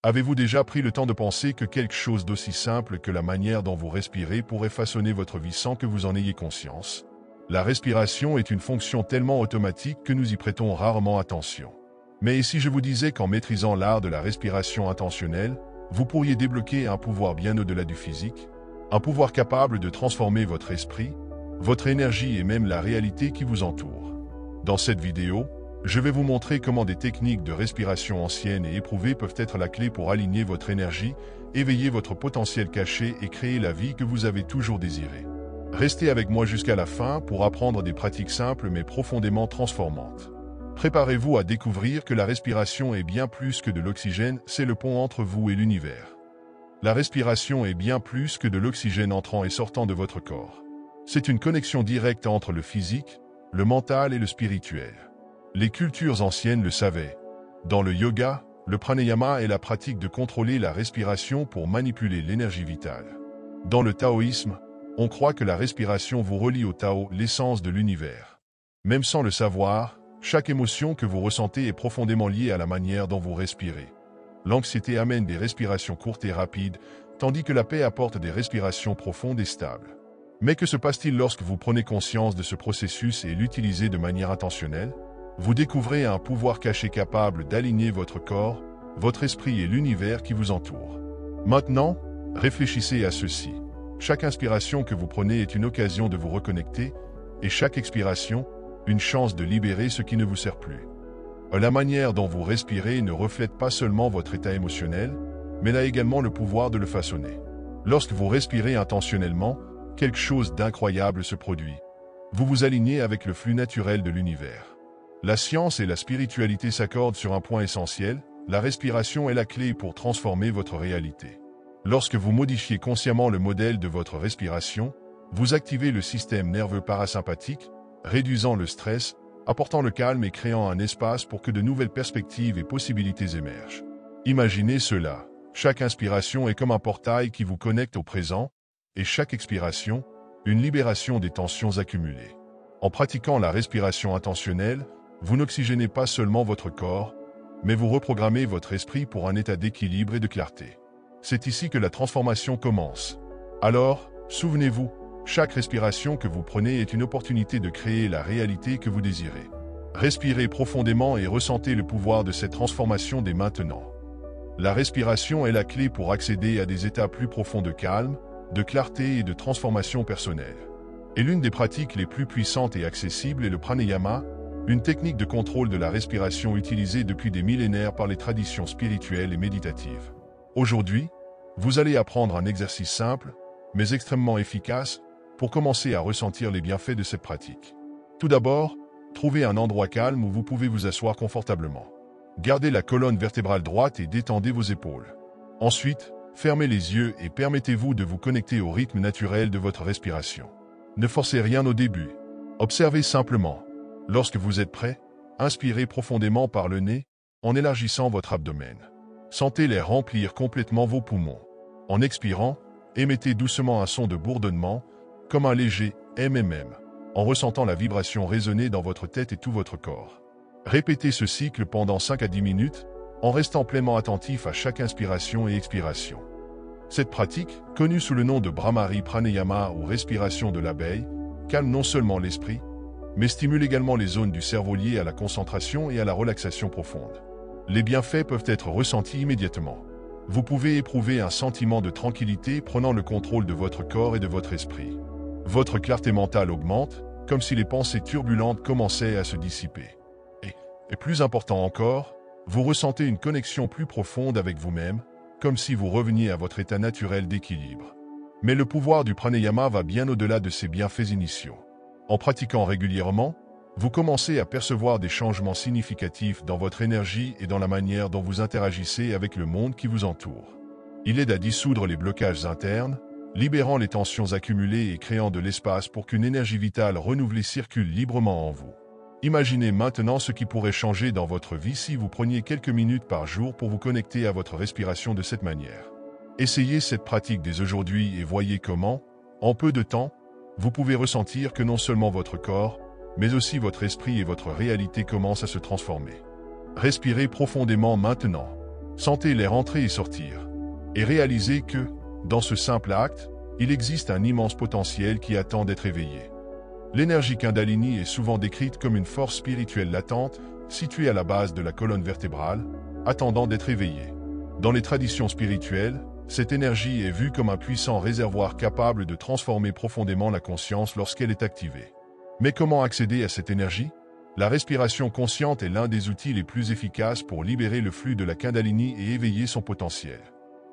Avez-vous déjà pris le temps de penser que quelque chose d'aussi simple que la manière dont vous respirez pourrait façonner votre vie sans que vous en ayez conscience? La respiration est une fonction tellement automatique que nous y prêtons rarement attention. Mais si je vous disais qu'en maîtrisant l'art de la respiration intentionnelle, vous pourriez débloquer un pouvoir bien au-delà du physique, un pouvoir capable de transformer votre esprit, votre énergie et même la réalité qui vous entoure. Dans cette vidéo, je vais vous montrer comment des techniques de respiration anciennes et éprouvées peuvent être la clé pour aligner votre énergie, éveiller votre potentiel caché et créer la vie que vous avez toujours désirée. Restez avec moi jusqu'à la fin pour apprendre des pratiques simples mais profondément transformantes. Préparez-vous à découvrir que la respiration est bien plus que de l'oxygène, c'est le pont entre vous et l'univers. La respiration est bien plus que de l'oxygène entrant et sortant de votre corps. C'est une connexion directe entre le physique, le mental et le spirituel. Les cultures anciennes le savaient. Dans le yoga, le pranayama est la pratique de contrôler la respiration pour manipuler l'énergie vitale. Dans le taoïsme, on croit que la respiration vous relie au Tao, l'essence de l'univers. Même sans le savoir, chaque émotion que vous ressentez est profondément liée à la manière dont vous respirez. L'anxiété amène des respirations courtes et rapides, tandis que la paix apporte des respirations profondes et stables. Mais que se passe-t-il lorsque vous prenez conscience de ce processus et l'utilisez de manière intentionnelle? Vous découvrez un pouvoir caché capable d'aligner votre corps, votre esprit et l'univers qui vous entoure. Maintenant, réfléchissez à ceci. Chaque inspiration que vous prenez est une occasion de vous reconnecter, et chaque expiration, une chance de libérer ce qui ne vous sert plus. La manière dont vous respirez ne reflète pas seulement votre état émotionnel, mais elle a également le pouvoir de le façonner. Lorsque vous respirez intentionnellement, quelque chose d'incroyable se produit. Vous vous alignez avec le flux naturel de l'univers. La science et la spiritualité s'accordent sur un point essentiel, la respiration est la clé pour transformer votre réalité. Lorsque vous modifiez consciemment le modèle de votre respiration, vous activez le système nerveux parasympathique, réduisant le stress, apportant le calme et créant un espace pour que de nouvelles perspectives et possibilités émergent. Imaginez cela, chaque inspiration est comme un portail qui vous connecte au présent, et chaque expiration, une libération des tensions accumulées. En pratiquant la respiration intentionnelle, vous n'oxygénez pas seulement votre corps, mais vous reprogrammez votre esprit pour un état d'équilibre et de clarté. C'est ici que la transformation commence. Alors, souvenez-vous, chaque respiration que vous prenez est une opportunité de créer la réalité que vous désirez. Respirez profondément et ressentez le pouvoir de cette transformation dès maintenant. La respiration est la clé pour accéder à des états plus profonds de calme, de clarté et de transformation personnelle. Et l'une des pratiques les plus puissantes et accessibles est le pranayama, une technique de contrôle de la respiration utilisée depuis des millénaires par les traditions spirituelles et méditatives. Aujourd'hui, vous allez apprendre un exercice simple, mais extrêmement efficace, pour commencer à ressentir les bienfaits de cette pratique. Tout d'abord, trouvez un endroit calme où vous pouvez vous asseoir confortablement. Gardez la colonne vertébrale droite et détendez vos épaules. Ensuite, fermez les yeux et permettez-vous de vous connecter au rythme naturel de votre respiration. Ne forcez rien au début. Observez simplement. Lorsque vous êtes prêt, inspirez profondément par le nez, en élargissant votre abdomen. Sentez l'air remplir complètement vos poumons. En expirant, émettez doucement un son de bourdonnement, comme un léger « MMM », en ressentant la vibration résonner dans votre tête et tout votre corps. Répétez ce cycle pendant 5 à 10 minutes, en restant pleinement attentif à chaque inspiration et expiration. Cette pratique, connue sous le nom de Bhramari Pranayama ou respiration de l'abeille, calme non seulement l'esprit, mais stimule également les zones du cerveau liées à la concentration et à la relaxation profonde. Les bienfaits peuvent être ressentis immédiatement. Vous pouvez éprouver un sentiment de tranquillité prenant le contrôle de votre corps et de votre esprit. Votre clarté mentale augmente, comme si les pensées turbulentes commençaient à se dissiper. Et plus important encore, vous ressentez une connexion plus profonde avec vous-même, comme si vous reveniez à votre état naturel d'équilibre. Mais le pouvoir du pranayama va bien au-delà de ces bienfaits initiaux. En pratiquant régulièrement, vous commencez à percevoir des changements significatifs dans votre énergie et dans la manière dont vous interagissez avec le monde qui vous entoure. Il aide à dissoudre les blocages internes, libérant les tensions accumulées et créant de l'espace pour qu'une énergie vitale renouvelée circule librement en vous. Imaginez maintenant ce qui pourrait changer dans votre vie si vous preniez quelques minutes par jour pour vous connecter à votre respiration de cette manière. Essayez cette pratique dès aujourd'hui et voyez comment, en peu de temps, vous pouvez ressentir que non seulement votre corps, mais aussi votre esprit et votre réalité commencent à se transformer. Respirez profondément maintenant. Sentez l'air entrer et sortir. Et réalisez que, dans ce simple acte, il existe un immense potentiel qui attend d'être éveillé. L'énergie Kundalini est souvent décrite comme une force spirituelle latente, située à la base de la colonne vertébrale, attendant d'être éveillée. Dans les traditions spirituelles, cette énergie est vue comme un puissant réservoir capable de transformer profondément la conscience lorsqu'elle est activée. Mais comment accéder à cette énergie? La respiration consciente est l'un des outils les plus efficaces pour libérer le flux de la Kundalini et éveiller son potentiel.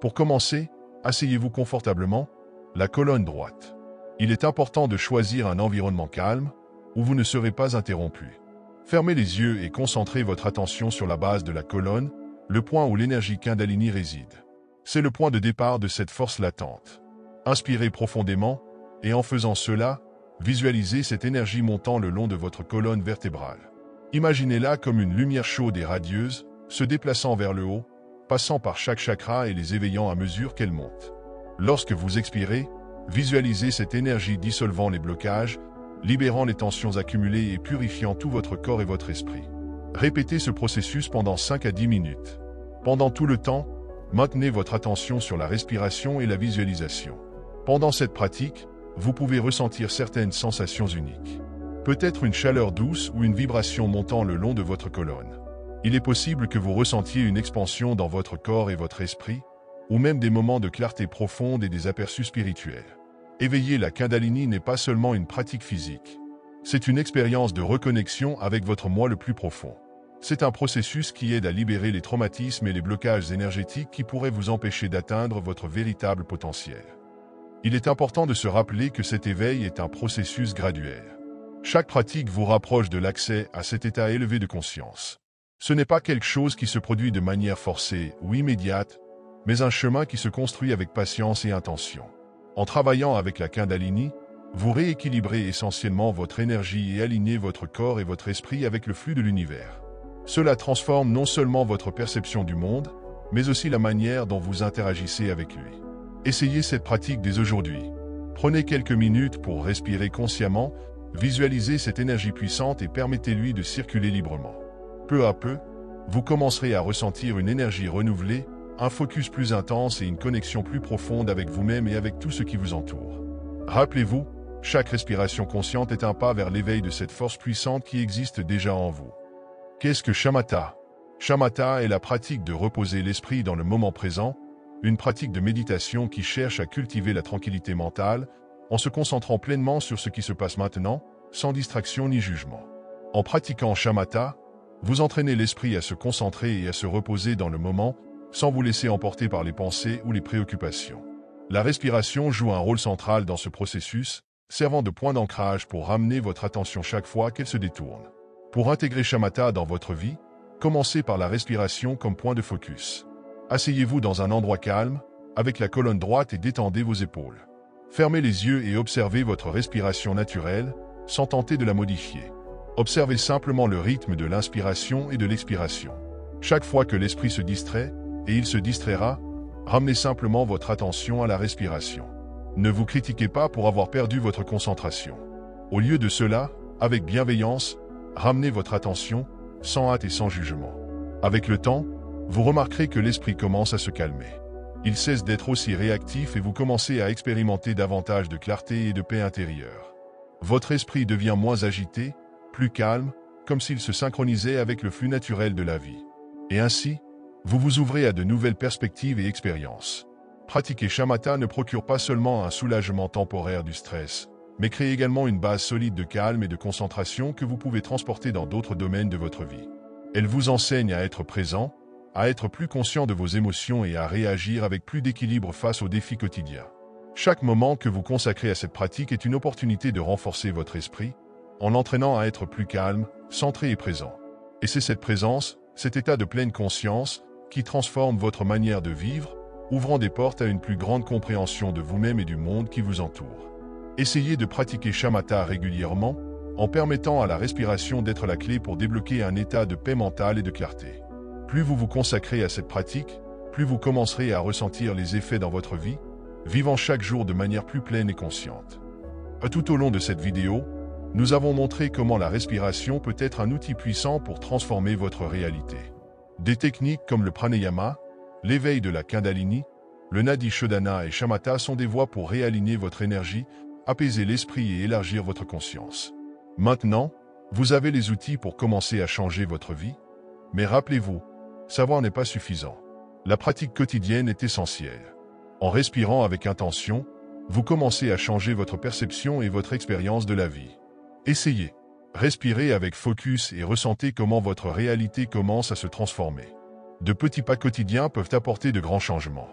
Pour commencer, asseyez-vous confortablement, la colonne droite. Il est important de choisir un environnement calme, où vous ne serez pas interrompu. Fermez les yeux et concentrez votre attention sur la base de la colonne, le point où l'énergie Kundalini réside. C'est le point de départ de cette force latente. Inspirez profondément, et en faisant cela, visualisez cette énergie montant le long de votre colonne vertébrale. Imaginez-la comme une lumière chaude et radieuse, se déplaçant vers le haut, passant par chaque chakra et les éveillant à mesure qu'elle monte. Lorsque vous expirez, visualisez cette énergie dissolvant les blocages, libérant les tensions accumulées et purifiant tout votre corps et votre esprit. Répétez ce processus pendant 5 à 10 minutes. Pendant tout le temps, maintenez votre attention sur la respiration et la visualisation. Pendant cette pratique, vous pouvez ressentir certaines sensations uniques. Peut-être une chaleur douce ou une vibration montant le long de votre colonne. Il est possible que vous ressentiez une expansion dans votre corps et votre esprit, ou même des moments de clarté profonde et des aperçus spirituels. Éveiller la Kundalini n'est pas seulement une pratique physique. C'est une expérience de reconnexion avec votre moi le plus profond. C'est un processus qui aide à libérer les traumatismes et les blocages énergétiques qui pourraient vous empêcher d'atteindre votre véritable potentiel. Il est important de se rappeler que cet éveil est un processus graduel. Chaque pratique vous rapproche de l'accès à cet état élevé de conscience. Ce n'est pas quelque chose qui se produit de manière forcée ou immédiate, mais un chemin qui se construit avec patience et intention. En travaillant avec la Kundalini, vous rééquilibrez essentiellement votre énergie et alignez votre corps et votre esprit avec le flux de l'univers. Cela transforme non seulement votre perception du monde, mais aussi la manière dont vous interagissez avec lui. Essayez cette pratique dès aujourd'hui. Prenez quelques minutes pour respirer consciemment, visualisez cette énergie puissante et permettez-lui de circuler librement. Peu à peu, vous commencerez à ressentir une énergie renouvelée, un focus plus intense et une connexion plus profonde avec vous-même et avec tout ce qui vous entoure. Rappelez-vous, chaque respiration consciente est un pas vers l'éveil de cette force puissante qui existe déjà en vous. Qu'est-ce que Shamatha? Shamatha est la pratique de reposer l'esprit dans le moment présent, une pratique de méditation qui cherche à cultiver la tranquillité mentale, en se concentrant pleinement sur ce qui se passe maintenant, sans distraction ni jugement. En pratiquant Shamatha, vous entraînez l'esprit à se concentrer et à se reposer dans le moment, sans vous laisser emporter par les pensées ou les préoccupations. La respiration joue un rôle central dans ce processus, servant de point d'ancrage pour ramener votre attention chaque fois qu'elle se détourne. Pour intégrer Shamatha dans votre vie, commencez par la respiration comme point de focus. Asseyez-vous dans un endroit calme, avec la colonne droite et détendez vos épaules. Fermez les yeux et observez votre respiration naturelle, sans tenter de la modifier. Observez simplement le rythme de l'inspiration et de l'expiration. Chaque fois que l'esprit se distrait, et il se distraira, ramenez simplement votre attention à la respiration. Ne vous critiquez pas pour avoir perdu votre concentration. Au lieu de cela, avec bienveillance, ramenez votre attention, sans hâte et sans jugement. Avec le temps, vous remarquerez que l'esprit commence à se calmer. Il cesse d'être aussi réactif et vous commencez à expérimenter davantage de clarté et de paix intérieure. Votre esprit devient moins agité, plus calme, comme s'il se synchronisait avec le flux naturel de la vie. Et ainsi, vous vous ouvrez à de nouvelles perspectives et expériences. Pratiquer Shamatha ne procure pas seulement un soulagement temporaire du stress, mais crée également une base solide de calme et de concentration que vous pouvez transporter dans d'autres domaines de votre vie. Elle vous enseigne à être présent, à être plus conscient de vos émotions et à réagir avec plus d'équilibre face aux défis quotidiens. Chaque moment que vous consacrez à cette pratique est une opportunité de renforcer votre esprit, en l'entraînant à être plus calme, centré et présent. Et c'est cette présence, cet état de pleine conscience, qui transforme votre manière de vivre, ouvrant des portes à une plus grande compréhension de vous-même et du monde qui vous entoure. Essayez de pratiquer Shamatha régulièrement, en permettant à la respiration d'être la clé pour débloquer un état de paix mentale et de clarté. Plus vous vous consacrez à cette pratique, plus vous commencerez à ressentir les effets dans votre vie, vivant chaque jour de manière plus pleine et consciente. Tout au long de cette vidéo, nous avons montré comment la respiration peut être un outil puissant pour transformer votre réalité. Des techniques comme le pranayama, L'éveil de la Kundalini, le Nadi Shodhana et Shamatha sont des voies pour réaligner votre énergie, apaiser l'esprit et élargir votre conscience. Maintenant, vous avez les outils pour commencer à changer votre vie. Mais rappelez-vous, savoir n'est pas suffisant. La pratique quotidienne est essentielle. En respirant avec intention, vous commencez à changer votre perception et votre expérience de la vie. Essayez. Respirez avec focus et ressentez comment votre réalité commence à se transformer. De petits pas quotidiens peuvent apporter de grands changements.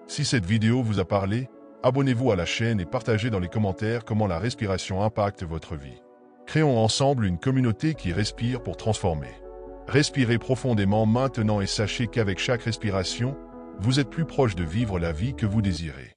Si cette vidéo vous a parlé, abonnez-vous à la chaîne et partagez dans les commentaires comment la respiration impacte votre vie. Créons ensemble une communauté qui respire pour transformer. Respirez profondément maintenant et sachez qu'avec chaque respiration, vous êtes plus proche de vivre la vie que vous désirez.